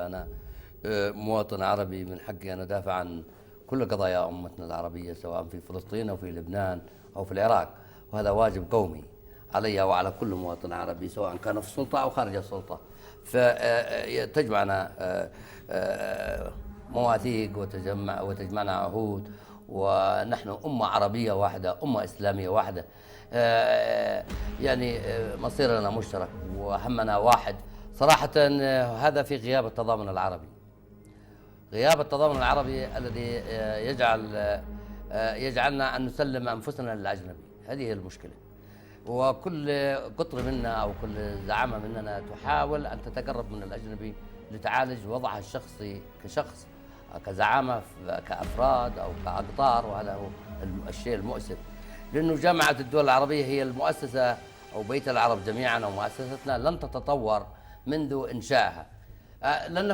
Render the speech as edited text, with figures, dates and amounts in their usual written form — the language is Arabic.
أنا مواطن عربي، من حقي أن أدافع عن كل قضايا أمتنا العربية، سواء في فلسطين أو في لبنان أو في العراق، وهذا واجب قومي علي وعلى كل مواطن عربي، سواء كان في السلطة أو خارج السلطة. فتجمعنا مواثيق وتجمعنا عهود، ونحن أمة عربية واحدة، أمة إسلامية واحدة. مصيرنا مشترك وهمنا واحد. صراحة هذا في غياب التضامن العربي، غياب التضامن العربي الذي يجعلنا أن نسلم أنفسنا للأجنبي. هذه هي المشكلة. وكل قطر منا أو كل زعامة مننا تحاول أن تتقرب من الأجنبي لتعالج وضعها الشخصي كشخص، كزعامة، كأفراد أو كأقطار. وهذا هو الشيء المؤسف، لأنه جامعة الدول العربية هي المؤسسة، أو بيت العرب جميعا أو مؤسستنا لن تتطور منذ إنشائها. لن